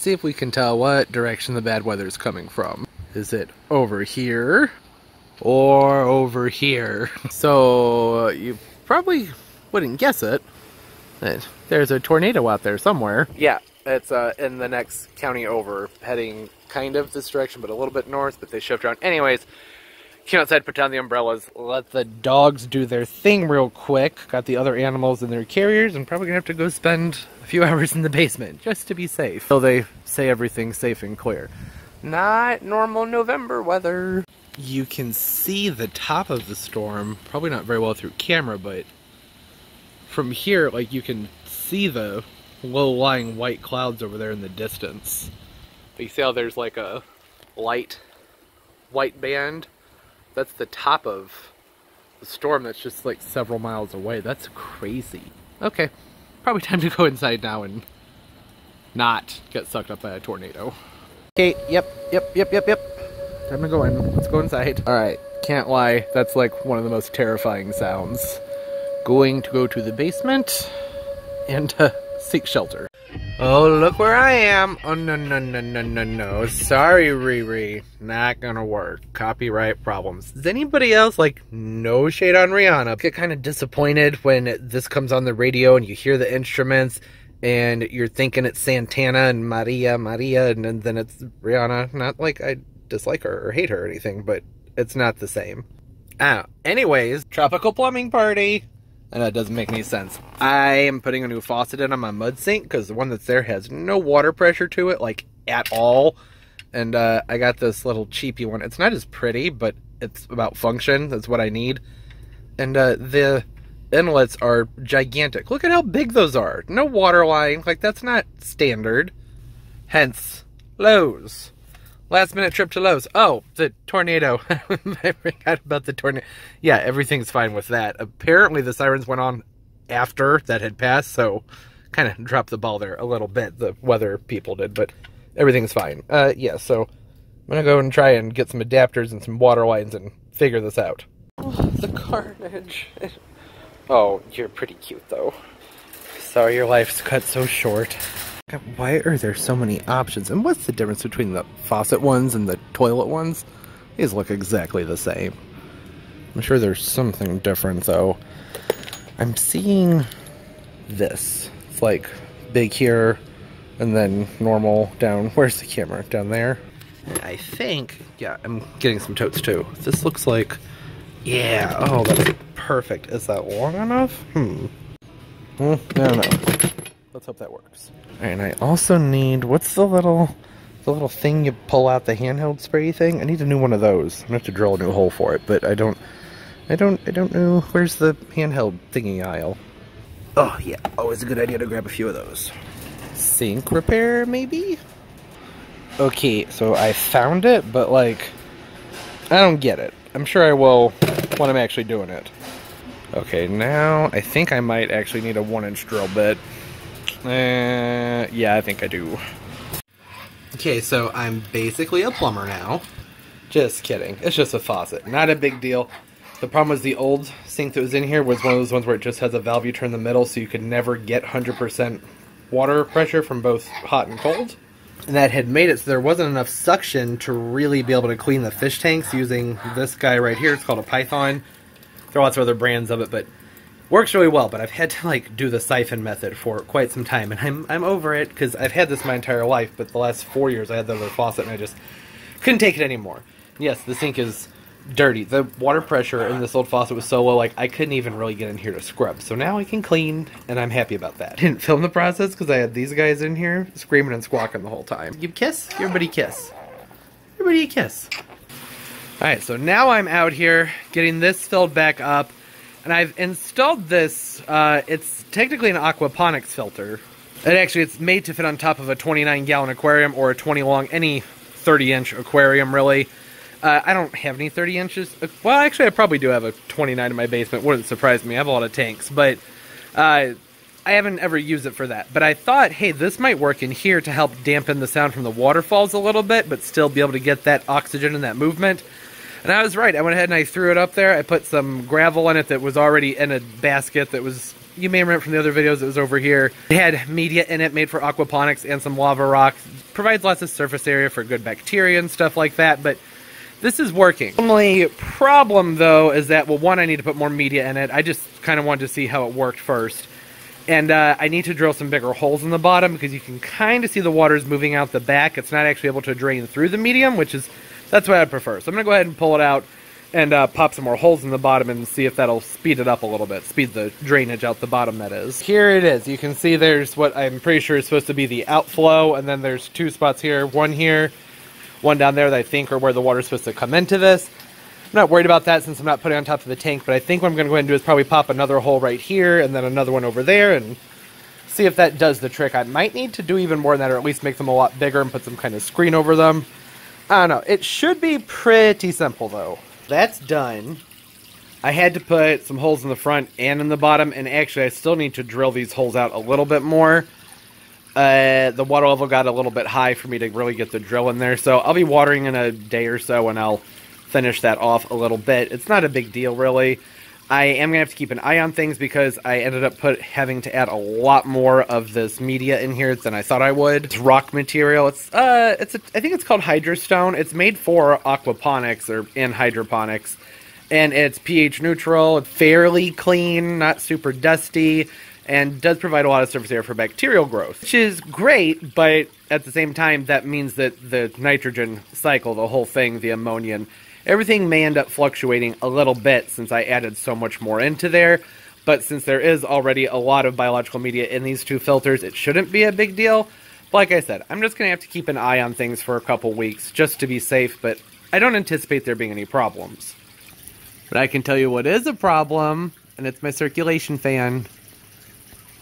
see if we can tell what direction the bad weather is coming from. Is it over here or over here? So you probably wouldn't guess it. There's a tornado out there somewhere. Yeah, it's in the next county over, heading kind of this direction, but a little bit north, but they shift around. Anyways, came outside, put down the umbrellas, let the dogs do their thing real quick, got the other animals in their carriers, and probably gonna have to go spend a few hours in the basement, just to be safe. So they say everything's safe and clear. Not normal November weather. You can see the top of the storm, probably not very well through camera, but from here, like, you can see the low-lying white clouds over there in the distance. But you see how there's like a light white band? That's the top of the storm that's just like several miles away. That's crazy. Okay, probably time to go inside now and not get sucked up by a tornado. Okay, yep. Time to go in. Let's go inside. Alright, can't lie, that's like one of the most terrifying sounds. Going to go to the basement and seek shelter. Oh, look where I am. Oh, no. Sorry, Riri. Not gonna work. Copyright problems. Does anybody else, like, no shade on Rihanna, get kind of disappointed when this comes on the radio and you hear the instruments and you're thinking it's Santana and Maria, and then it's Rihanna? Not like I dislike her or hate her or anything, but it's not the same. Anyways, tropical plumbing party. And that doesn't make any sense. I am putting a new faucet in on my mud sink because the one that's there has no water pressure to it, like, at all. And I got this little cheapy one. It's not as pretty, but it's about function. That's what I need. And the inlets are gigantic. Look at how big those are. No water line. Like, that's not standard. Hence, Lowe's. Last minute trip to Lowe's. Oh, the tornado. I forgot about the tornado. Yeah, everything's fine with that. Apparently the sirens went on after that had passed, so kind of dropped the ball there a little bit. The weather people did, but everything's fine. Yeah, so I'm going to go and try and get some adapters and some water lines and figure this out. Oh, the carnage. Oh, you're pretty cute, though. Sorry your life's cut so short. God, why are there so many options? And what's the difference between the faucet ones and the toilet ones? These look exactly the same. I'm sure there's something different, though. I'm seeing this. It's like big here, and then normal down. Where's the camera? Down there? I think, yeah, I'm getting some totes, too. This looks like, yeah, oh, that's perfect. Is that long enough? I don't know. Let's hope that works. Alright, and I also need, what's the little thing you pull out, the handheld spray thing? I need a new one of those. I'm gonna have to drill a new hole for it, but I don't know. Where's the handheld thingy aisle? Oh yeah, always a good idea to grab a few of those. Sink repair, maybe? Okay, so I found it, but like, I don't get it. I'm sure I will when I'm actually doing it. Okay, now I think I might actually need a 1-inch drill bit. Yeah, I think I do. Okay, so I'm basically a plumber now. Just kidding. It's just a faucet. Not a big deal. The problem was the old sink that was in here was one of those ones where it just has a valve you turn in the middle, so you could never get 100% water pressure from both hot and cold. And that had made it so there wasn't enough suction to really be able to clean the fish tanks using this guy right here. It's called a Python. There are lots of other brands of it, but works really well. But I've had to like do the siphon method for quite some time, and I'm over it because I've had this my entire life. But the last 4 years I had the other faucet, and I just couldn't take it anymore. Yes, the sink is dirty. The water pressure in this old faucet was so low, like I couldn't even really get in here to scrub. So now I can clean, and I'm happy about that. I didn't film the process because I had these guys in here screaming and squawking the whole time. You kiss? Everybody kiss. Everybody kiss. Alright, so now I'm out here getting this filled back up, and I've installed this, it's technically an aquaponics filter. And actually it's made to fit on top of a 29-gallon aquarium or a 20-long, any 30-inch aquarium really. I don't have any 30 inches. Well, actually I probably do have a 29 in my basement. Wouldn't surprise me. I have a lot of tanks, but I haven't ever used it for that. But I thought, hey, this might work in here to help dampen the sound from the waterfalls a little bit, but still be able to get that oxygen and that movement. And I was right. I went ahead and I threw it up there. I put some gravel in it that was already in a basket that was, you may remember from the other videos, it was over here. It had media in it made for aquaponics and some lava rock. provides lots of surface area for good bacteria and stuff like that, but this is working. The only problem, though, is that, well, one, I need to put more media in it. I just kind of wanted to see how it worked first. And I need to drill some bigger holes in the bottom because you can kind of see the water's moving out the back. It's not actually able to drain through the medium, that's what I'd prefer. So I'm going to go ahead and pull it out and pop some more holes in the bottom and see if that'll speed it up a little bit. Speed the drainage out the bottom, that is. Here it is. You can see there's what I'm pretty sure is supposed to be the outflow, and then there's two spots here, one down there that I think are where the water's supposed to come into this. I'm not worried about that since I'm not putting it on top of the tank, but I think what I'm going to go ahead and do is probably pop another hole right here and then another one over there and see if that does the trick. I might need to do even more than that, or at least make them a lot bigger and put some kind of screen over them. I don't know. It should be pretty simple, though. That's done. I had to put some holes in the front and in the bottom, and actually I still need to drill these holes out a little bit more. The water level got a little bit high for me to really get the drill in there, so I'll be watering in a day or so and I'll finish that off a little bit. It's not a big deal, really. I am going to have to keep an eye on things because I ended up having to add a lot more of this media in here than I thought I would. It's rock material. I think it's called hydrostone. It's made for aquaponics or in hydroponics, and it's pH neutral, fairly clean, not super dusty, and does provide a lot of surface area for bacterial growth, which is great, but at the same time, that means that the nitrogen cycle, the whole thing, the ammonia, everything may end up fluctuating a little bit since I added so much more into there, but since there is already a lot of biological media in these two filters, it shouldn't be a big deal. But like I said, I'm just going to have to keep an eye on things for a couple weeks just to be safe, but I don't anticipate there being any problems. But I can tell you what is a problem, and it's my circulation fan.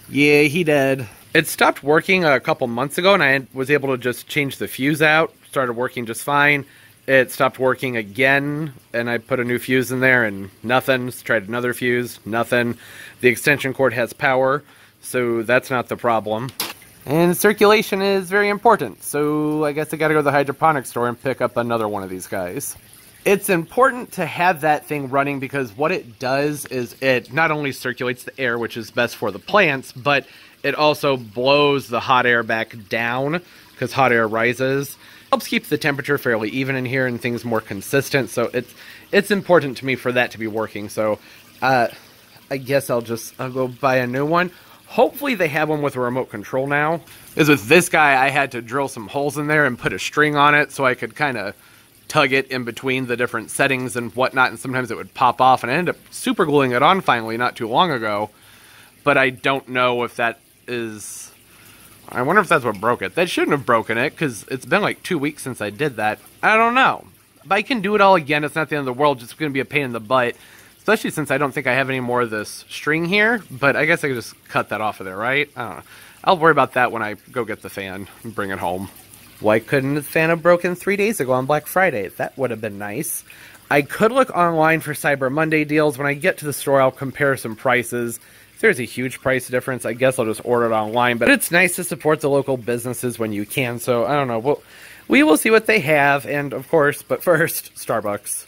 Yeah, he did. It stopped working a couple months ago, and I was able to just change the fuse out. Started working just fine. It stopped working again, and I put a new fuse in there, and nothing. Tried another fuse, nothing. The extension cord has power, so that's not the problem. And circulation is very important, so I guess I gotta go to the hydroponics store and pick up another one of these guys. It's important to have that thing running because what it does is it not only circulates the air, which is best for the plants, but it also blows the hot air back down because hot air rises. Helps keep the temperature fairly even in here and things more consistent, so it's important to me for that to be working. So I guess I'll go buy a new one. Hopefully they have one with a remote control now. Because with this guy, I had to drill some holes in there and put a string on it so I could kind of tug it in between the different settings and whatnot, and sometimes it would pop off, and I ended up super gluing it on finally not too long ago. But I don't know if that is... I wonder if that's what broke it. That shouldn't have broken it, because it's been like 2 weeks since I did that. I don't know. But I can do it all again. It's not the end of the world. It's going to be a pain in the butt. Especially since I don't think I have any more of this string here. But I guess I could just cut that off of there, right? I don't know. I'll worry about that when I go get the fan and bring it home. Why couldn't the fan have broken 3 days ago on Black Friday? That would have been nice. I could look online for Cyber Monday deals. When I get to the store, I'll compare some prices. If there's a huge price difference, I guess I'll just order it online. But it's nice to support the local businesses when you can. So, I don't know. We will see what they have. And, of course, but first, Starbucks.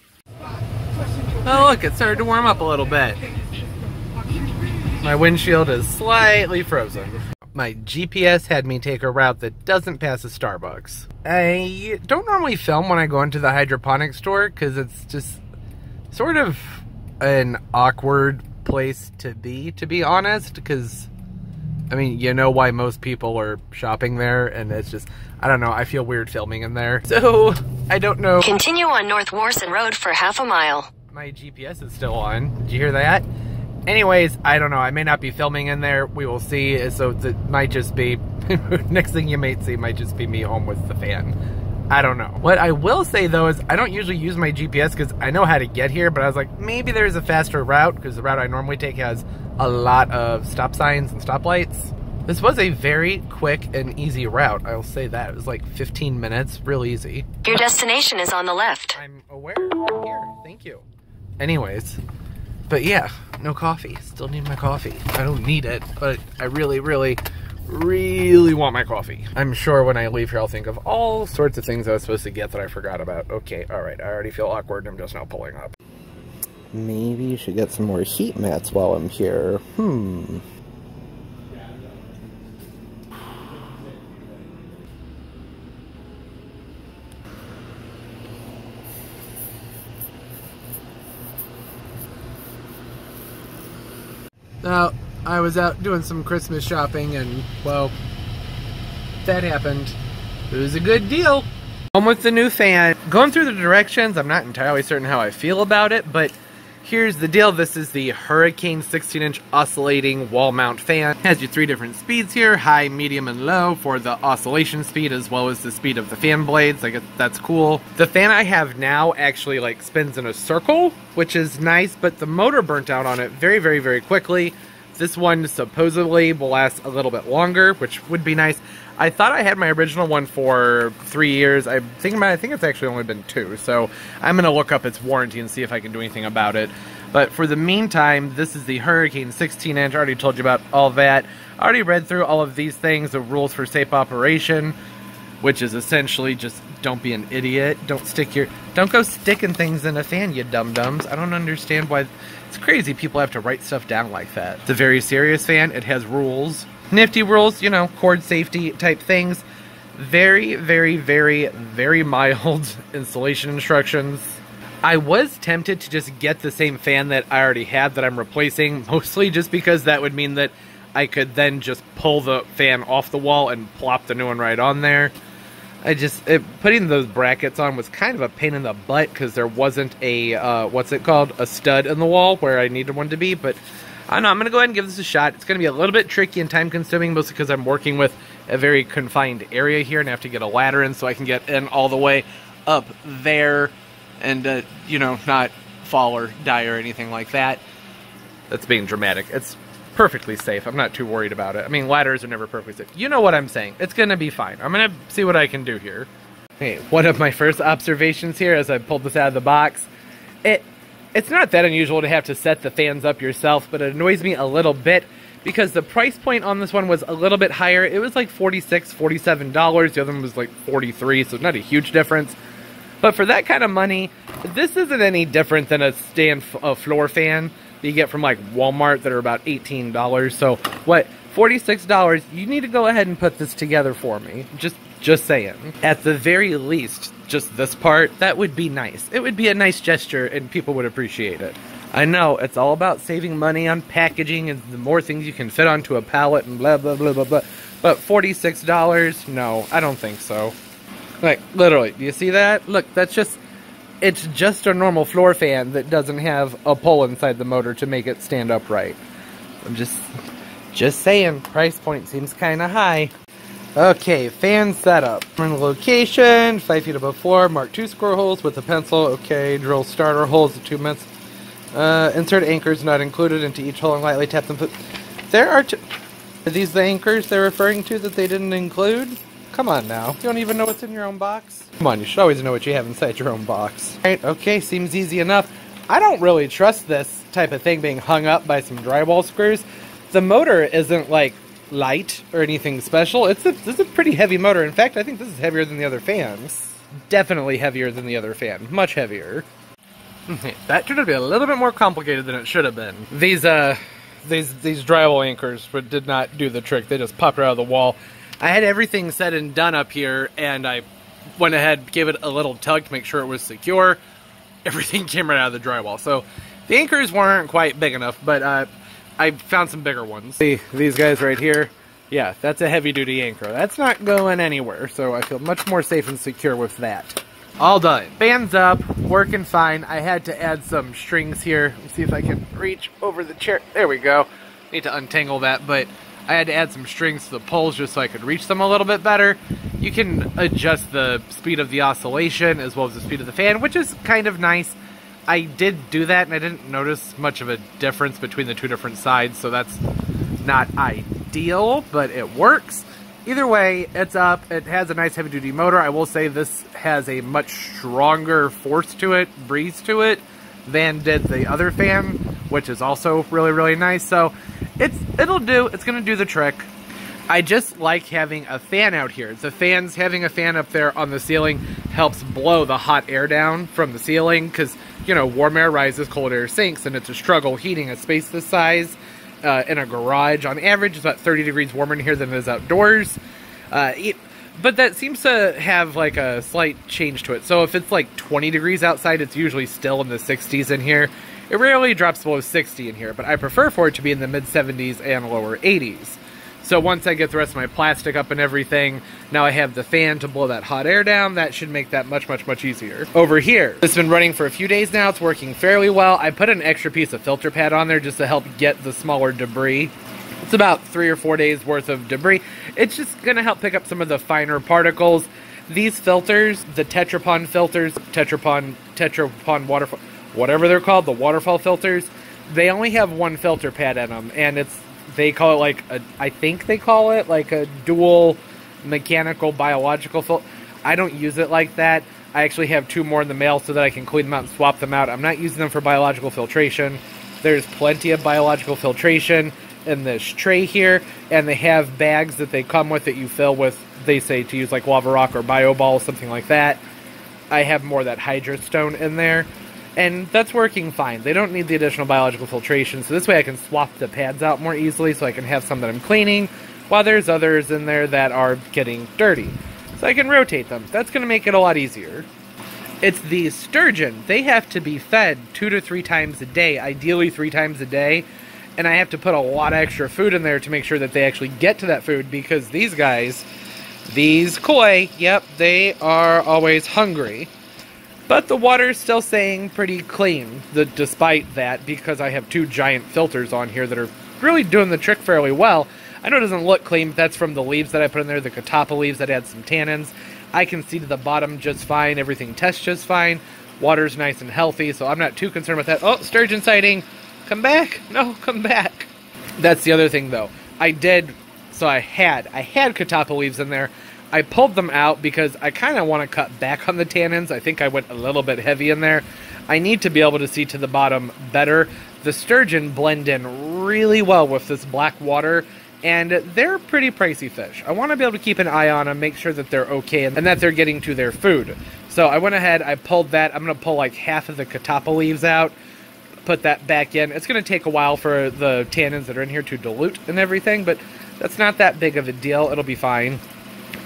Oh, look, it started to warm up a little bit. My windshield is slightly frozen. My GPS had me take a route that doesn't pass a Starbucks. I don't normally film when I go into the hydroponics store because it's just sort of an awkward place to be honest, because I mean, you know why most people are shopping there, and it's just, I don't know, I feel weird filming in there. So, I don't know. Continue on North Warson Road for half a mile. My GPS is still on. Did you hear that? Anyways, I don't know. I may not be filming in there. We will see. So it might just be, next thing you might see might just be me home with the fan. I don't know. What I will say though is I don't usually use my GPS because I know how to get here, but I was like, maybe there's a faster route because the route I normally take has a lot of stop signs and stoplights. This was a very quick and easy route. I'll say that. It was like 15 minutes, real easy. Your destination is on the left. I'm aware. Here, thank you. Anyways. But yeah, no coffee. Still need my coffee. I don't need it, but I really, really, really want my coffee. I'm sure when I leave here, I'll think of all sorts of things I was supposed to get that I forgot about. Okay, all right. I already feel awkward. I'm just now pulling up. Maybe you should get some more heat mats while I'm here. Well, I was out doing some Christmas shopping and, well, that happened. It was a good deal. Home with the new fan. Going through the directions, I'm not entirely certain how I feel about it, but here's the deal. This is the Hurricane 16-inch oscillating wall mount fan. It has your 3 different speeds here, high, medium, and low for the oscillation speed as well as the speed of the fan blades. I guess that's cool. The fan I have now actually like spins in a circle, which is nice, but the motor burnt out on it very, very, very quickly. This one supposedly will last a little bit longer, which would be nice. I thought I had my original one for 3 years. I think it's actually only been 2, so I'm going to look up its warranty and see if I can do anything about it. But for the meantime, this is the Hurricane 16-inch. I already told you about all that. I already read through all of these things, the rules for safe operation, which is essentially just don't be an idiot. Don't go sticking things in a fan, you dum-dums. I don't understand why. It's crazy people have to write stuff down like that. It's a very serious fan. It has rules. Nifty rules, you know, cord safety type things. Very, very, very, very mild installation instructions. I was tempted to just get the same fan that I already had that I'm replacing, mostly just because that would mean that I could then just pull the fan off the wall and plop the new one right on there. Putting those brackets on was kind of a pain in the butt because there wasn't a, a stud in the wall where I needed one to be, but I don't know, I'm going to go ahead and give this a shot. It's going to be a little bit tricky and time consuming, mostly because I'm working with a very confined area here and I have to get a ladder in so I can get in all the way up there and, you know, not fall or die or anything like that. That's being dramatic. It's perfectly safe. I'm not too worried about it. I mean, ladders are never perfectly safe. You know what I'm saying. It's going to be fine. I'm going to see what I can do here. Hey, one of my first observations here as I pulled this out of the box, it's not that unusual to have to set the fans up yourself, but it annoys me a little bit because the price point on this one was a little bit higher. It was like $46, $47. The other one was like $43, so not a huge difference. But for that kind of money, this isn't any different than a floor fan that you get from like Walmart that are about $18. So what, $46, you need to go ahead and put this together for me. Just saying. At the very least, just this part, that would be nice. It would be a nice gesture and people would appreciate it. I know, it's all about saving money on packaging and the more things you can fit onto a pallet and blah, blah, blah, blah, blah. But $46? No, I don't think so. Like, literally, do you see that? Look, it's just a normal floor fan that doesn't have a pole inside the motor to make it stand upright. I'm just saying, price point seems kind of high. Okay, fan setup. We're in the location, 5 feet above floor, mark 2 square holes with a pencil. Okay, drill starter holes at 2 minutes. Insert anchors not included into each hole and lightly tap them. Are these the anchors they're referring to that they didn't include? Come on now. You don't even know what's in your own box? Come on, you should always know what you have inside your own box. Alright, okay, seems easy enough. I don't really trust this type of thing being hung up by some drywall screws. The motor isn't like light or anything special. This is a pretty heavy motor. In fact, I think this is heavier than the other fans. Definitely heavier than the other fan. Much heavier. That turned out to be a little bit more complicated than it should have been. These drywall anchors did not do the trick. They just popped right out of the wall. I had everything said and done up here, and I went ahead, gave it a little tug to make sure it was secure. Everything came right out of the drywall. So the anchors weren't quite big enough, but I found some bigger ones. See, these guys right here, yeah, that's a heavy-duty anchor. That's not going anywhere, so I feel much more safe and secure with that. All done. Fans up, working fine. I had to add some strings here. Let's see if I can reach over the chair. There we go. Need to untangle that, but I had to add some strings to the poles just so I could reach them a little bit better. You can adjust the speed of the oscillation as well as the speed of the fan, which is kind of nice. I did do that and I didn't notice much of a difference between the 2 different sides, so that's not ideal, but it works. Either way, it's up. It has a nice heavy-duty motor. I will say this has a much stronger force to it, breeze to it, than did the other fan, which is also really, really nice. So it'll do. It's going to do the trick. I just like having a fan out here. Having a fan up there on the ceiling helps blow the hot air down from the ceiling because, you know, warm air rises, cold air sinks, and it's a struggle heating a space this size. In a garage, on average, it's about 30 degrees warmer in here than it is outdoors. But that seems to have like a slight change to it. So if it's like 20 degrees outside, it's usually still in the 60s in here. It rarely drops below 60 in here, but I prefer for it to be in the mid-70s and lower 80s. So once I get the rest of my plastic up and everything, now I have the fan to blow that hot air down. That should make that much, much, much easier. Over here, it's been running for a few days now. It's working fairly well. I put an extra piece of filter pad on there just to help get the smaller debris. It's about 3 or 4 days worth of debris. It's just gonna help pick up some of the finer particles. These filters, the Tetrapon filters, Tetrapon waterfall, whatever they're called, the waterfall filters, they only have one filter pad in them, and they call it like I think they call it like a dual mechanical biological filter. I don't use it like that. I actually have 2 more in the mail so that I can clean them out and swap them out. I'm not using them for biological filtration. There's plenty of biological filtration in this tray here, and they have bags that they come with that you fill with, they say to use like lava rock or bio ball, something like that. I have more of that hydrostone in there, and that's working fine. They don't need the additional biological filtration, so this way I can swap the pads out more easily so I can have some that I'm cleaning, while there's others in there that are getting dirty. So I can rotate them. That's going to make it a lot easier. It's the sturgeon. They have to be fed 2 to 3 times a day, ideally 3 times a day, and I have to put a lot of extra food in there to make sure that they actually get to that food, because these guys, these koi, yep, they are always hungry. But the water's still staying pretty clean, despite that, because I have 2 giant filters on here that are really doing the trick fairly well. I know it doesn't look clean, but that's from the leaves that I put in there, the catappa leaves that add some tannins. I can see to the bottom just fine, everything tests just fine. Water's nice and healthy, so I'm not too concerned with that. Oh, sturgeon sighting! Come back! No, come back! That's the other thing, though. I had catappa leaves in there. I pulled them out because I kind of want to cut back on the tannins. I think I went a little bit heavy in there. I need to be able to see to the bottom better. The sturgeon blend in really well with this black water, and they're pretty pricey fish. I want to be able to keep an eye on them, make sure that they're okay and that they're getting to their food. So I went ahead, I pulled that. I'm going to pull like half of the catappa leaves out, put that back in. It's going to take a while for the tannins that are in here to dilute and everything, but that's not that big of a deal. It'll be fine.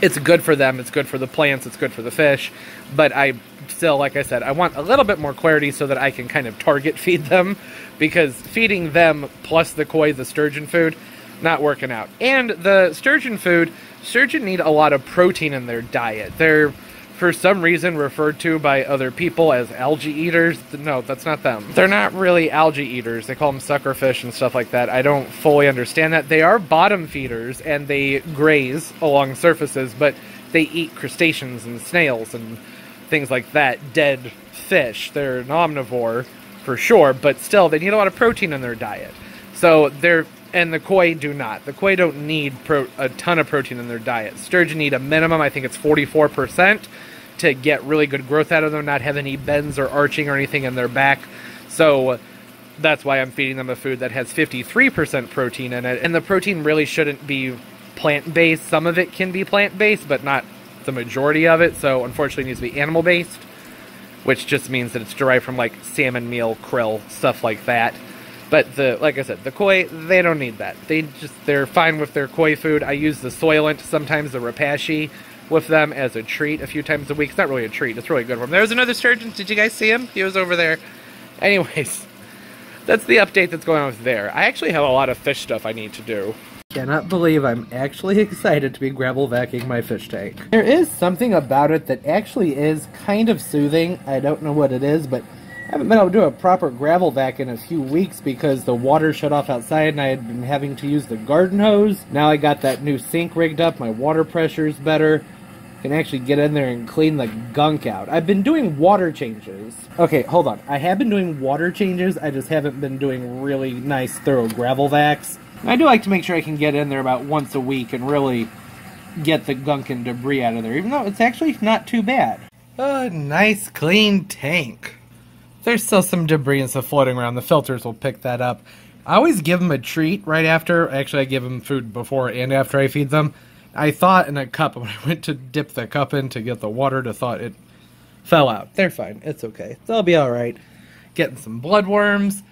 It's good for them, it's good for the plants, it's good for the fish, but I still, like I said, I want a little bit more clarity so that I can kind of target feed them, because feeding them plus the koi, the sturgeon food, not working out. And the sturgeon food, sturgeon need a lot of protein in their diet. They're, for some reason, referred to by other people as algae eaters. No, that's not them. They're not really algae eaters. They call them suckerfish and stuff like that. I don't fully understand that. They are bottom feeders, and they graze along surfaces, but they eat crustaceans and snails and things like that. Dead fish. They're an omnivore, for sure, but still, they need a lot of protein in their diet. So and the koi do not. The koi don't need a ton of protein in their diet. Sturgeon need a minimum, I think it's 44%, to get really good growth out of them, not have any bends or arching or anything in their back. So that's why I'm feeding them a food that has 53% protein in it. And the protein really shouldn't be plant-based. Some of it can be plant-based, but not the majority of it. So unfortunately it needs to be animal-based, which just means that it's derived from like salmon meal, krill, stuff like that. But like I said, the koi, they don't need that. They're fine with their koi food. I use the soylent, sometimes the rapashi, with them as a treat a few times a week. It's not really a treat, it's really good for them. There's another sturgeon. Did you guys see him? He was over there. Anyways, that's the update that's going on with there. I actually have a lot of fish stuff I need to do. Cannot believe I'm actually excited to be gravel vacuuming my fish tank. There is something about it that actually is kind of soothing. I don't know what it is, but I haven't been able to do a proper gravel vac in a few weeks because the water shut off outside and I had been having to use the garden hose. Now I got that new sink rigged up, my water pressure is better. I can actually get in there and clean the gunk out. I've been doing water changes. Okay, hold on. I have been doing water changes, I just haven't been doing really nice, thorough gravel vacs. I do like to make sure I can get in there about once a week and really get the gunk and debris out of there, even though it's actually not too bad. A nice clean tank. There's still some debris and stuff floating around. The filters will pick that up. I always give them a treat right after. Actually, I give them food before and after I feed them. I thought in a cup, when I went to dip the cup in to get the water, I thought it fell out. They're fine. It's okay. They'll be alright. Getting some bloodworms.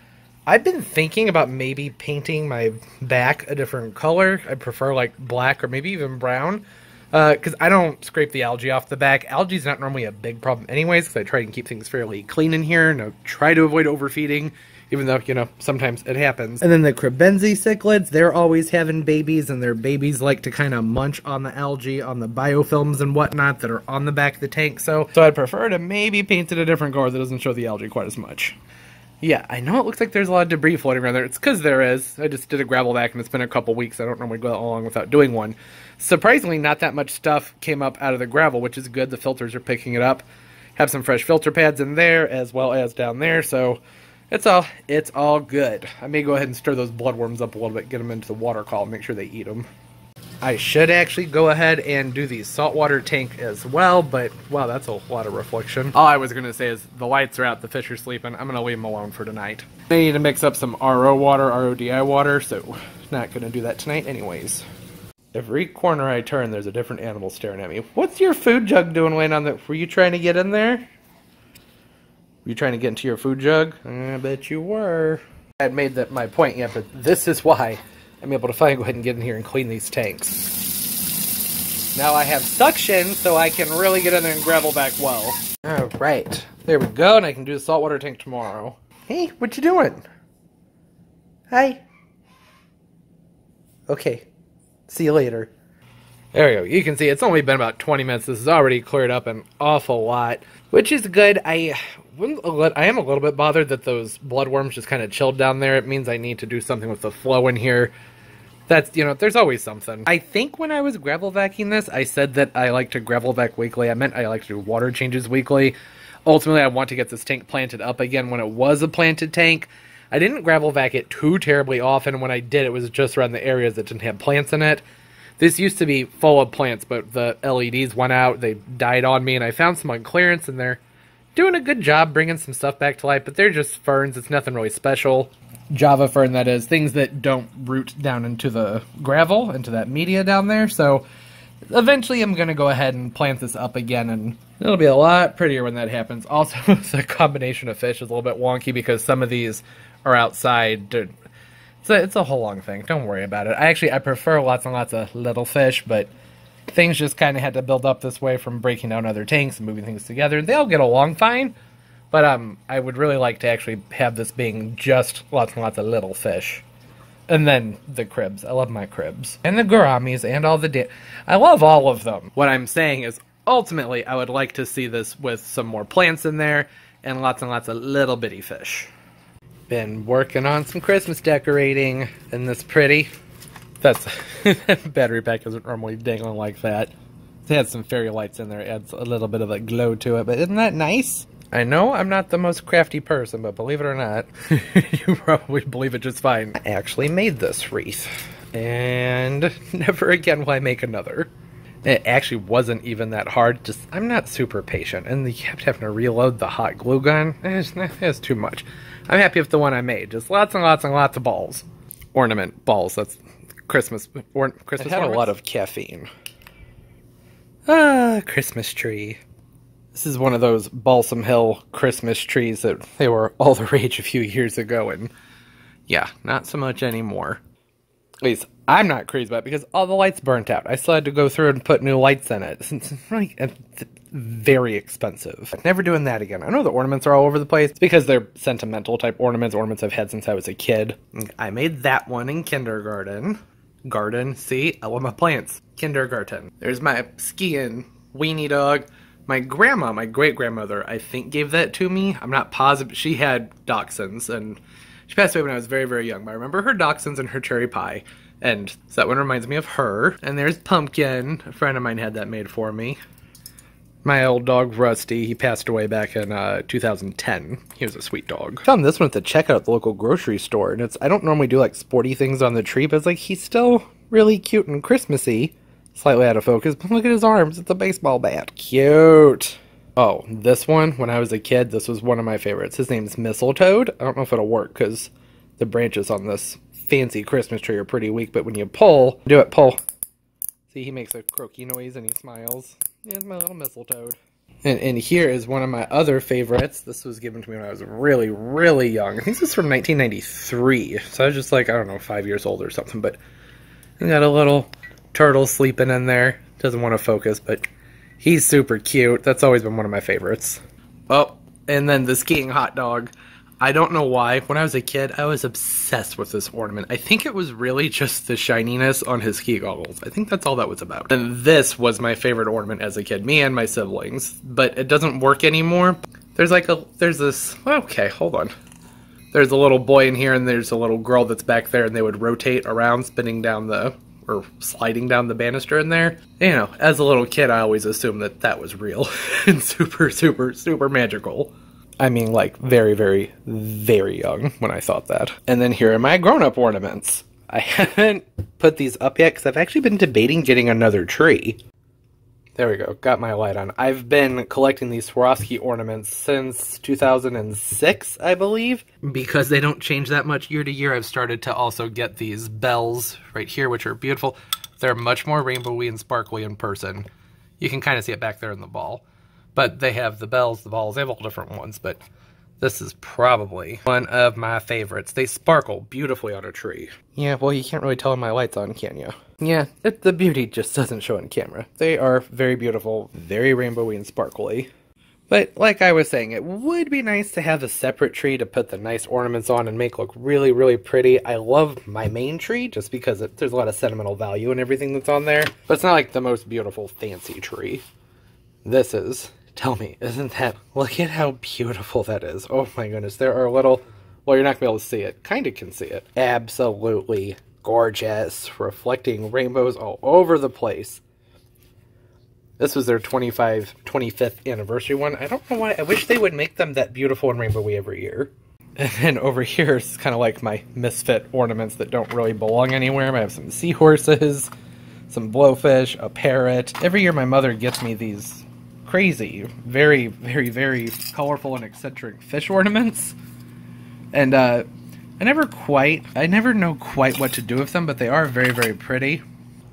I've been thinking about maybe painting my back a different color. I prefer like black or maybe even brown. Because I don't scrape the algae off the back. Algae is not normally a big problem anyways, because I try and keep things fairly clean in here, and I try to avoid overfeeding even though, you know, sometimes it happens. And then the Crebenzi cichlids, they're always having babies, and their babies like to kind of munch on the algae, on the biofilms and whatnot that are on the back of the tank. So I'd prefer to maybe paint it a different color that doesn't show the algae quite as much. Yeah, I know it looks like there's a lot of debris floating around there. It's because there is. I just did a gravel vac, and it's been a couple weeks. I don't normally go that long without doing one. Surprisingly, not that much stuff came up out of the gravel, which is good. The filters are picking it up. Have some fresh filter pads in there as well as down there, so it's all good. I may go ahead and stir those bloodworms up a little bit, get them into the water column, make sure they eat them. I should actually go ahead and do the saltwater tank as well, but wow, that's a lot of reflection. All I was going to say is the lights are out, the fish are sleeping. I'm going to leave them alone for tonight. I need to mix up some RO water, RODI water, so not going to do that tonight anyways. Every corner I turn, there's a different animal staring at me. What's your food jug doing laying on the... Were you trying to get in there? Were you trying to get into your food jug? I bet you were. I hadn't made my point yet, but this is why I'm able to finally go ahead and get in here and clean these tanks. Now I have suction, so I can really get in there and gravel back well. Alright, there we go, and I can do the saltwater tank tomorrow. Hey, what you doing? Hi. Okay. See you later. There we go. You can see it's only been about 20 minutes. This has already cleared up an awful lot, which is good. I am a little bit bothered that those bloodworms just kind of chilled down there. It means I need to do something with the flow in here. That's, you know, there's always something. I think when I was gravel vacuuming this, I said that I like to gravel vac weekly. I meant I like to do water changes weekly. Ultimately, I want to get this tank planted up again when it was a planted tank. I didn't gravel vac it too terribly often. When I did, it was just around the areas that didn't have plants in it. This used to be full of plants, but the LEDs went out. They died on me, and I found some on clearance, and they're doing a good job bringing some stuff back to life, but they're just ferns. It's nothing really special. Java fern, that is. Things that don't root down into the gravel, into that media down there. So eventually I'm going to go ahead and plant this up again, and it'll be a lot prettier when that happens. Also, the combination of fish is a little bit wonky because some of these are outside. It's a whole long thing. Don't worry about it. I prefer lots and lots of little fish, but things just kind of had to build up this way from breaking down other tanks and moving things together. They'll get along fine, but I would really like to actually have this being just lots and lots of little fish. And then the cribs. I love my cribs. And the gouramis and all the... I love all of them. What I'm saying is, ultimately, I would like to see this with some more plants in there and lots of little bitty fish. Been working on some Christmas decorating. Isn't this pretty? That's... battery pack isn't normally dangling like that. It has some fairy lights in there. It adds a little bit of a glow to it, but isn't that nice? I know I'm not the most crafty person, but believe it or not, you probably believe it just fine. I actually made this wreath, and never again will I make another. It actually wasn't even that hard, just I'm not super patient, and you kept having to reload the hot glue gun. It's too much. I'm happy with the one I made, just lots and lots of balls. Ornament balls, that's Christmas Christmas. It had ornaments. A lot of caffeine. Ah, Christmas tree. This is one of those Balsam Hill Christmas trees that they were all the rage a few years ago, and yeah, not so much anymore. At least I'm not crazy about it because all the lights burnt out. I still had to go through and put new lights in it. It's really very expensive. Never doing that again. I know the ornaments are all over the place. It's because they're sentimental type ornaments I've had since I was a kid. I made that one in kindergarten. Garden, see? I love my plants. Kindergarten. There's my skiing weenie dog. My grandma, my great-grandmother, I think gave that to me. I'm not positive. She had dachshunds, and she passed away when I was very, very young. But I remember her dachshunds and her cherry pie. And so that one reminds me of her. And there's Pumpkin. A friend of mine had that made for me. My old dog, Rusty, he passed away back in 2010. He was a sweet dog. Found this one at the checkout at the local grocery store. And I don't normally do like sporty things on the tree, but it's like he's still really cute and Christmassy. Slightly out of focus, but look at his arms. It's a baseball bat. Cute. Oh, this one, when I was a kid, this was one of my favorites. His name's Mistletoe. I don't know if it'll work because the branches on this fancy Christmas tree are pretty weak, but when you pull, pull. See, he makes a croaky noise and he smiles. Here's my little mistletoe. And here is one of my other favorites. This was given to me when I was really, really young. I think this is from 1993. So I was just like, I don't know, 5 years old or something, but I got a little turtle sleeping in there. Doesn't want to focus, but he's super cute. That's always been one of my favorites. Oh, and then the skiing hot dog. I don't know why. When I was a kid, I was obsessed with this ornament. I think it was really just the shininess on his ski goggles. I think that's all that was about. And this was my favorite ornament as a kid, me and my siblings. But it doesn't work anymore. There's this, okay, hold on. There's a little boy in here and there's a little girl that's back there, and they would rotate around, spinning down or sliding down the banister in there. You know, as a little kid, I always assumed that that was real and super, super, super magical. I mean, like, very, very, very young when I thought that. And then here are my grown-up ornaments. I haven't put these up yet because I've actually been debating getting another tree. There we go, got my light on. I've been collecting these Swarovski ornaments since 2006, I believe. Because they don't change that much year to year, I've started to also get these bells right here, which are beautiful. They're much more rainbowy and sparkly in person. You can kind of see it back there in the ball. But they have the bells, the balls, they have all different ones, but this is probably one of my favorites. They sparkle beautifully on a tree. Yeah, well, you can't really tell when my light's on, can you? Yeah, the beauty just doesn't show on camera. They are very beautiful, very rainbowy and sparkly. But like I was saying, it would be nice to have a separate tree to put the nice ornaments on and make look really, really pretty. I love my main tree just because there's a lot of sentimental value in everything that's on there. But it's not like the most beautiful, fancy tree. This is... Tell me, isn't that... Look at how beautiful that is. Oh my goodness, there are little... Well, you're not going to be able to see it. Kind of can see it. Absolutely gorgeous. Reflecting rainbows all over the place. This was their 25th anniversary one. I don't know why. I wish they would make them that beautiful and rainbowy every year. And then over here is kind of like my misfit ornaments that don't really belong anywhere. I have some seahorses, some blowfish, a parrot. Every year my mother gets me these... crazy, very, very, very colorful and eccentric fish ornaments. And I never know quite what to do with them, but they are very, very pretty.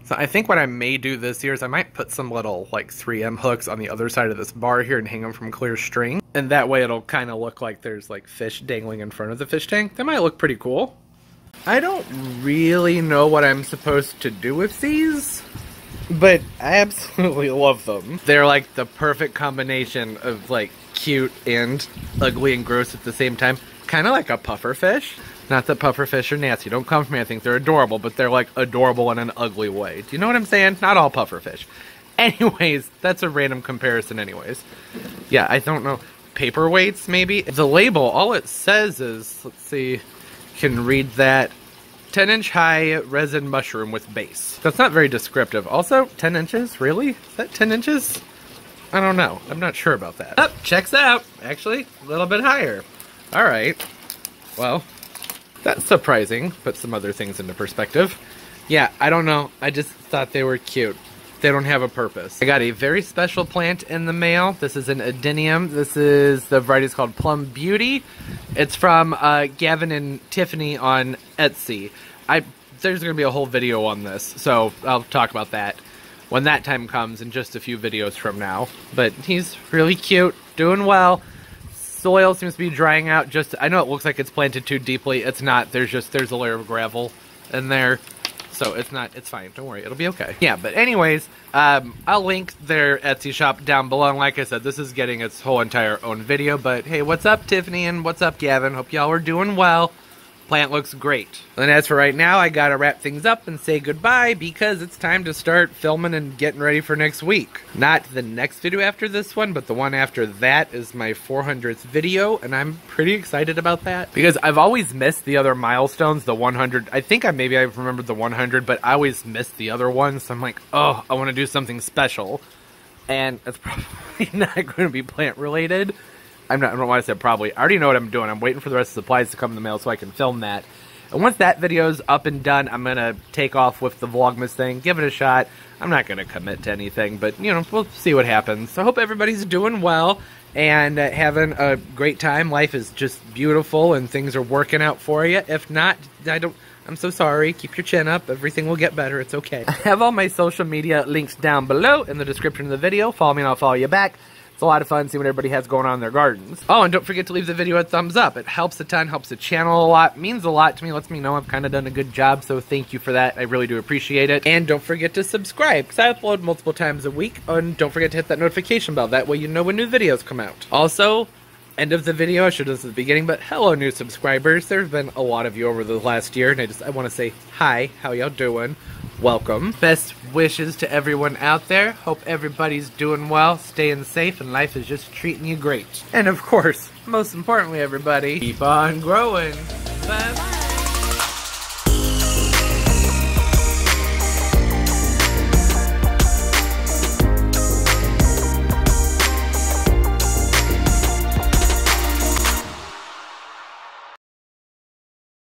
So I think what I may do this year is I might put some little like 3M hooks on the other side of this bar here and hang them from clear string. And that way it'll kind of look like there's like fish dangling in front of the fish tank. That might look pretty cool. I don't really know what I'm supposed to do with these, but I absolutely love them. They're like the perfect combination of like cute and ugly and gross at the same time. Kind of like a pufferfish. Not that pufferfish are nasty. Don't come for me. I think they're adorable, but they're like adorable in an ugly way. Do you know what I'm saying? Not all pufferfish. Anyways, that's a random comparison anyways. Yeah, I don't know. Paperweights, maybe? The label, all it says is, let's see, can read that. 10-inch high resin mushroom with base. That's not very descriptive. Also, 10 inches? Really? Is that 10 inches? I don't know. I'm not sure about that. Oh, checks out. Actually, a little bit higher. All right. Well, that's surprising. Put some other things into perspective. Yeah, I don't know. I just thought they were cute. They don't have a purpose. I got a very special plant in the mail. This is an adenium. This is, the variety is called Plum Beauty. It's from Gavin and Tiffany on Etsy. There's going to be a whole video on this, so I'll talk about that when that time comes in just a few videos from now. But he's really cute, doing well. Soil seems to be drying out. I know it looks like it's planted too deeply. It's not. There's a layer of gravel in there. So it's fine. Don't worry. It'll be okay. Yeah, but anyways, I'll link their Etsy shop down below. And like I said, this is getting its whole entire own video. But hey, what's up, Tiffany? And what's up, Gavin? Hope y'all are doing well. Plant looks great. And as for right now, I gotta wrap things up and say goodbye because it's time to start filming and getting ready for next week. Not the next video after this one, but the one after that is my 400th video, and I'm pretty excited about that because I've always missed the other milestones, the 100. I think maybe I've remembered the 100, but I always missed the other ones. So I'm like, oh, I want to do something special, and it's probably not going to be plant related. I don't know why I said probably. I already know what I'm doing. I'm waiting for the rest of the supplies to come in the mail so I can film that. And once that video's up and done, I'm going to take off with the Vlogmas thing, give it a shot. I'm not going to commit to anything, but, you know, we'll see what happens. So I hope everybody's doing well and having a great time. Life is just beautiful and things are working out for you. If not, I'm so sorry. Keep your chin up. Everything will get better. It's okay. I have all my social media links down below in the description of the video. Follow me and I'll follow you back. It's a lot of fun seeing what everybody has going on in their gardens. Oh, and don't forget to leave the video a thumbs up. It helps a ton, helps the channel a lot, means a lot to me, lets me know I've kind of done a good job, so thank you for that. I really do appreciate it. And don't forget to subscribe, because I upload multiple times a week, and don't forget to hit that notification bell. That way you know when new videos come out. Also, end of the video. I should have said at the beginning, but hello new subscribers. There's been a lot of you over the last year, and I want to say hi, how y'all doing? Welcome. Best wishes to everyone out there. Hope everybody's doing well, staying safe, and life is just treating you great. And of course, most importantly everybody, keep on growing. Bye.